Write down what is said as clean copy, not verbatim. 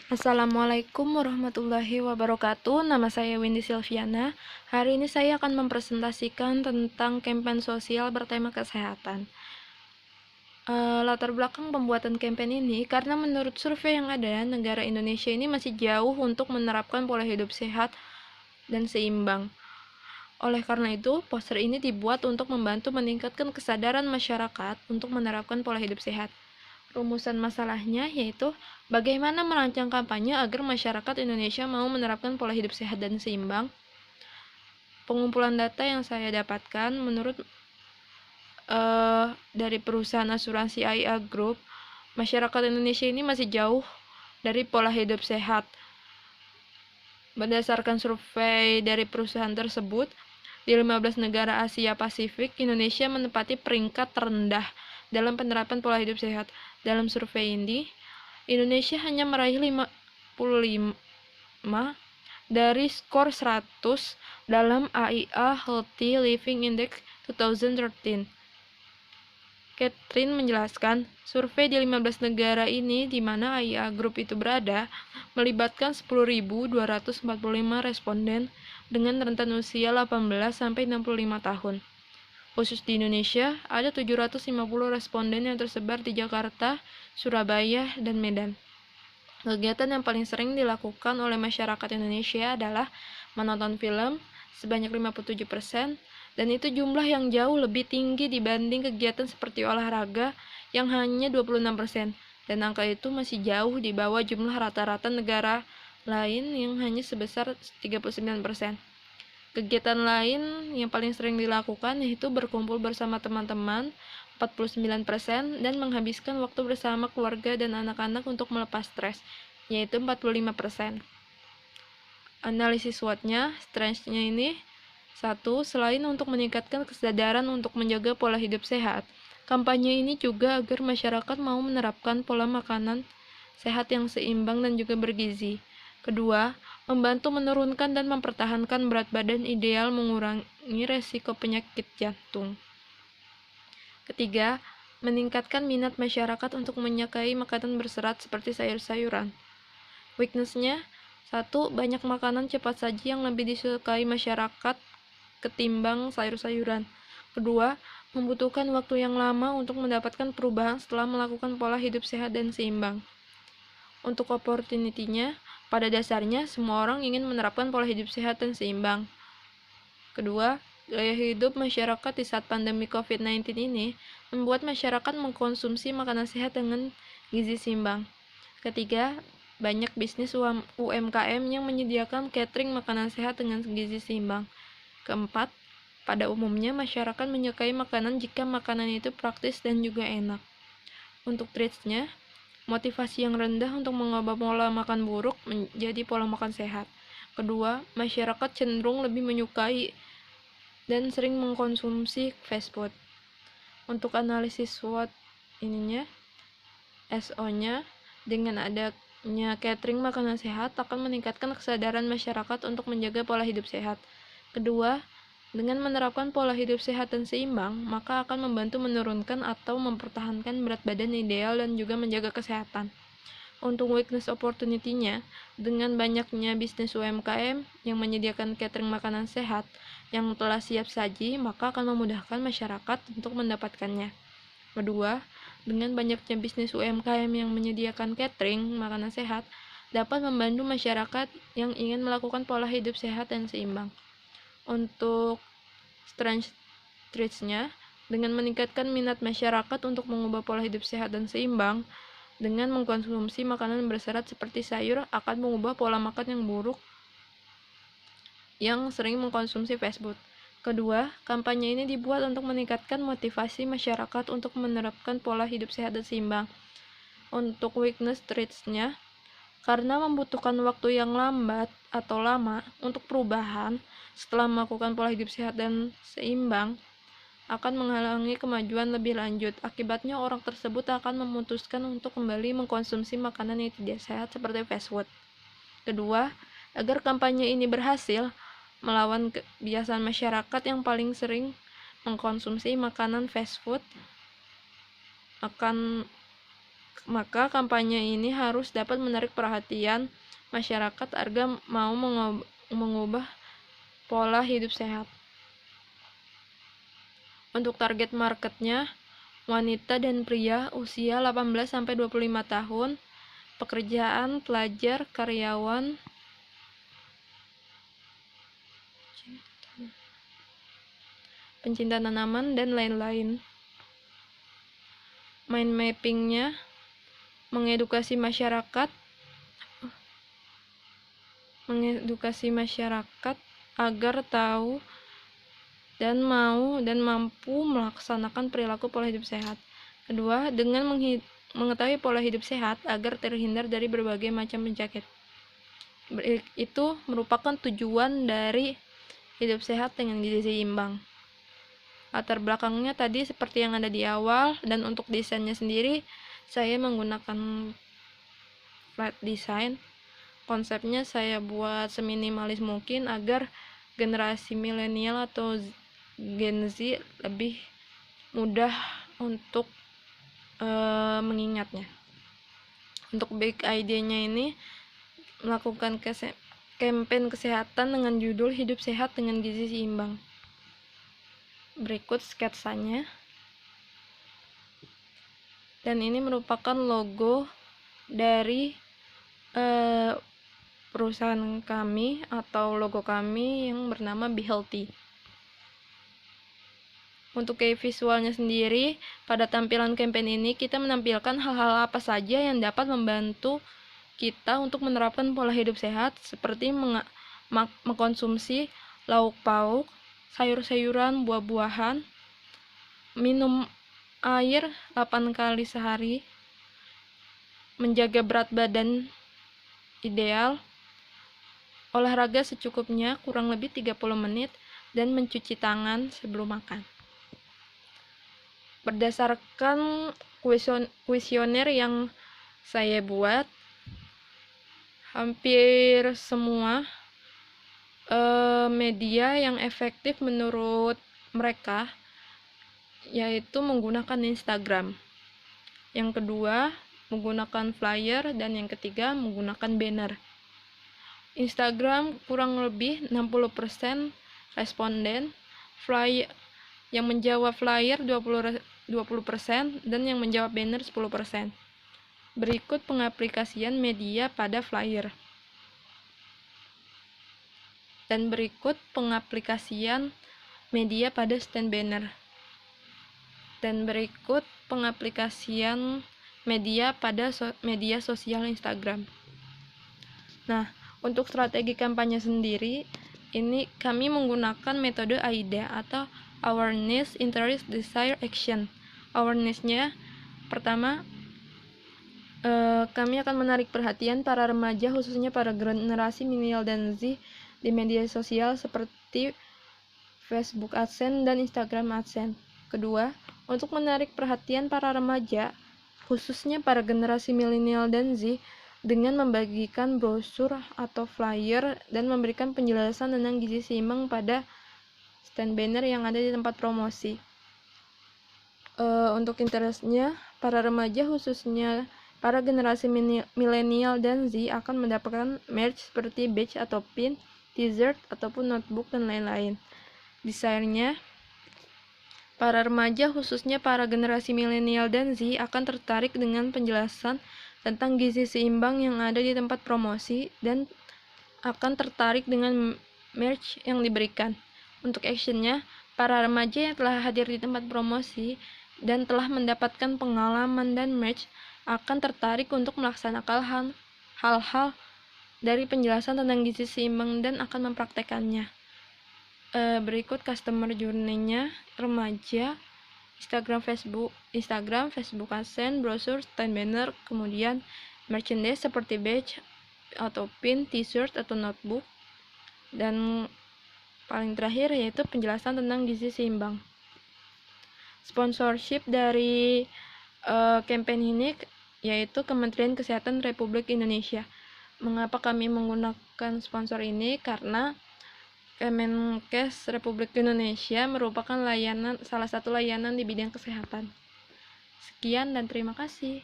Assalamualaikum warahmatullahi wabarakatuh. Nama saya Windy Silviana. Hari ini saya akan mempresentasikan tentang kampanye sosial bertema kesehatan. Latar belakang pembuatan kampanye ini karena menurut survei yang ada, negara Indonesia ini masih jauh untuk menerapkan pola hidup sehat dan seimbang. Oleh karena itu, poster ini dibuat untuk membantu meningkatkan kesadaran masyarakat untuk menerapkan pola hidup sehat. Rumusan masalahnya yaitu bagaimana merancang kampanye agar masyarakat Indonesia mau menerapkan pola hidup sehat dan seimbang. Pengumpulan data yang saya dapatkan menurut dari perusahaan asuransi AIA Group, masyarakat Indonesia ini masih jauh dari pola hidup sehat. Berdasarkan survei dari perusahaan tersebut, di 15 negara Asia Pasifik, Indonesia menempati peringkat terendah dalam penerapan pola hidup sehat. Dalam survei ini, Indonesia hanya meraih 55 dari skor 100 dalam AIA Healthy Living Index 2013. Catherine menjelaskan, survei di 15 negara ini di mana AIA Group itu berada, melibatkan 10.245 responden dengan rentan usia 18-65 tahun. Khusus di Indonesia, ada 750 responden yang tersebar di Jakarta, Surabaya, dan Medan. Kegiatan yang paling sering dilakukan oleh masyarakat Indonesia adalah menonton film sebanyak 57%, dan itu jumlah yang jauh lebih tinggi dibanding kegiatan seperti olahraga yang hanya 26%, dan angka itu masih jauh di bawah jumlah rata-rata negara lain yang hanya sebesar 39%. Kegiatan lain yang paling sering dilakukan yaitu berkumpul bersama teman-teman 49%, dan menghabiskan waktu bersama keluarga dan anak-anak untuk melepas stres, yaitu 45%. Analisis SWOT-nya, stresnya ini 1. Selain untuk meningkatkan kesadaran untuk menjaga pola hidup sehat, kampanye ini juga agar masyarakat mau menerapkan pola makanan sehat yang seimbang dan juga bergizi. Kedua, membantu menurunkan dan mempertahankan berat badan ideal, mengurangi resiko penyakit jantung. Ketiga, meningkatkan minat masyarakat untuk menyukai makanan berserat seperti sayur-sayuran. Weakness-nya, 1. Banyak makanan cepat saji yang lebih disukai masyarakat ketimbang sayur-sayuran. Kedua, membutuhkan waktu yang lama untuk mendapatkan perubahan setelah melakukan pola hidup sehat dan seimbang. Untuk opportunity-nya, pada dasarnya semua orang ingin menerapkan pola hidup sehat dan seimbang. Kedua, gaya hidup masyarakat di saat pandemi COVID-19 ini membuat masyarakat mengkonsumsi makanan sehat dengan gizi seimbang. Ketiga, banyak bisnis UMKM yang menyediakan catering makanan sehat dengan gizi seimbang. Keempat, pada umumnya masyarakat menyukai makanan jika makanan itu praktis dan juga enak. Untuk traits-nya, motivasi yang rendah untuk mengubah pola makan buruk menjadi pola makan sehat. Kedua, masyarakat cenderung lebih menyukai dan sering mengkonsumsi fast food. Untuk analisis SWOT SO-nya, dengan adanya catering makanan sehat akan meningkatkan kesadaran masyarakat untuk menjaga pola hidup sehat. Kedua, dengan menerapkan pola hidup sehat dan seimbang, maka akan membantu menurunkan atau mempertahankan berat badan ideal dan juga menjaga kesehatan. Untuk weakness opportunity-nya, dengan banyaknya bisnis UMKM yang menyediakan catering makanan sehat yang telah siap saji, maka akan memudahkan masyarakat untuk mendapatkannya. Kedua, dengan banyaknya bisnis UMKM yang menyediakan catering makanan sehat, dapat membantu masyarakat yang ingin melakukan pola hidup sehat dan seimbang. Untuk strength traits-nya, dengan meningkatkan minat masyarakat untuk mengubah pola hidup sehat dan seimbang, dengan mengkonsumsi makanan berserat seperti sayur akan mengubah pola makan yang buruk yang sering mengkonsumsi fast food. Kedua, kampanye ini dibuat untuk meningkatkan motivasi masyarakat untuk menerapkan pola hidup sehat dan seimbang. Untuk weakness traits-nya, karena membutuhkan waktu yang lambat atau lama untuk perubahan setelah melakukan pola hidup sehat dan seimbang, akan menghalangi kemajuan lebih lanjut. Akibatnya orang tersebut akan memutuskan untuk kembali mengkonsumsi makanan yang tidak sehat seperti fast food. Kedua, agar kampanye ini berhasil, melawan kebiasaan masyarakat yang paling sering mengkonsumsi makanan fast food, akan Maka kampanye ini harus dapat menarik perhatian masyarakat agar mau mengubah pola hidup sehat. Untuk target marketnya, wanita dan pria usia 18-25 tahun, pekerjaan, pelajar, karyawan, pencinta tanaman, dan lain-lain. Mind mappingnya mengedukasi masyarakat agar tahu dan mau dan mampu melaksanakan perilaku pola hidup sehat. Kedua, dengan mengetahui pola hidup sehat agar terhindar dari berbagai macam penyakit. Itu merupakan tujuan dari hidup sehat dengan gizi seimbang. Latar belakangnya tadi seperti yang ada di awal, dan untuk desainnya sendiri saya menggunakan flat design. Konsepnya saya buat seminimalis mungkin agar generasi milenial atau Gen Z lebih mudah untuk mengingatnya. Untuk big idea-nya ini melakukan campaign kesehatan dengan judul Hidup Sehat dengan Gizi Seimbang. Berikut sketsanya. Dan ini merupakan logo dari perusahaan kami atau logo kami yang bernama Be Healthy. Untuk key visualnya sendiri, pada tampilan campaign ini kita menampilkan hal-hal apa saja yang dapat membantu kita untuk menerapkan pola hidup sehat, seperti mengkonsumsi lauk pauk, sayur-sayuran, buah-buahan, minum air 8 kali sehari, menjaga berat badan ideal, olahraga secukupnya kurang lebih 30 menit, dan mencuci tangan sebelum makan. Berdasarkan kuesioner yang saya buat, hampir semua media yang efektif menurut mereka yaitu menggunakan Instagram. Yang kedua, menggunakan flyer, dan yang ketiga menggunakan banner. Instagram kurang lebih 60% responden, flyer yang menjawab flyer 20%, dan yang menjawab banner 10%. Berikut pengaplikasian media pada flyer. Dan berikut pengaplikasian media pada stand banner. Dan berikut pengaplikasian media pada media sosial Instagram. Nah, untuk strategi kampanye sendiri, ini kami menggunakan metode AIDA atau Awareness, Interest, Desire, Action. Awareness-nya, pertama, kami akan menarik perhatian para remaja, khususnya para generasi milenial dan Z, di media sosial seperti Facebook AdSense dan Instagram AdSense. Kedua, untuk menarik perhatian para remaja, khususnya para generasi milenial dan Z, dengan membagikan brosur atau flyer dan memberikan penjelasan tentang gizi seimbang pada stand banner yang ada di tempat promosi. Untuk interestnya, para remaja khususnya para generasi milenial dan Z akan mendapatkan merch seperti badge atau pin, t-shirt ataupun notebook dan lain-lain. Desainnya, para remaja khususnya para generasi milenial dan Z akan tertarik dengan penjelasan tentang gizi seimbang yang ada di tempat promosi dan akan tertarik dengan merch yang diberikan. Untuk actionnya, para remaja yang telah hadir di tempat promosi dan telah mendapatkan pengalaman dan merch akan tertarik untuk melaksanakan hal-hal dari penjelasan tentang gizi seimbang dan akan mempraktekannya. Berikut customer journey-nya remaja, Instagram, Facebook AdSense, brosur, stand banner, kemudian merchandise seperti badge atau pin, t-shirt atau notebook, dan paling terakhir yaitu penjelasan tentang gizi seimbang. Sponsorship dari campaign ini yaitu Kementerian Kesehatan Republik Indonesia. Mengapa kami menggunakan sponsor ini? Karena Kemenkes Republik Indonesia merupakan salah satu layanan di bidang kesehatan. Sekian dan terima kasih.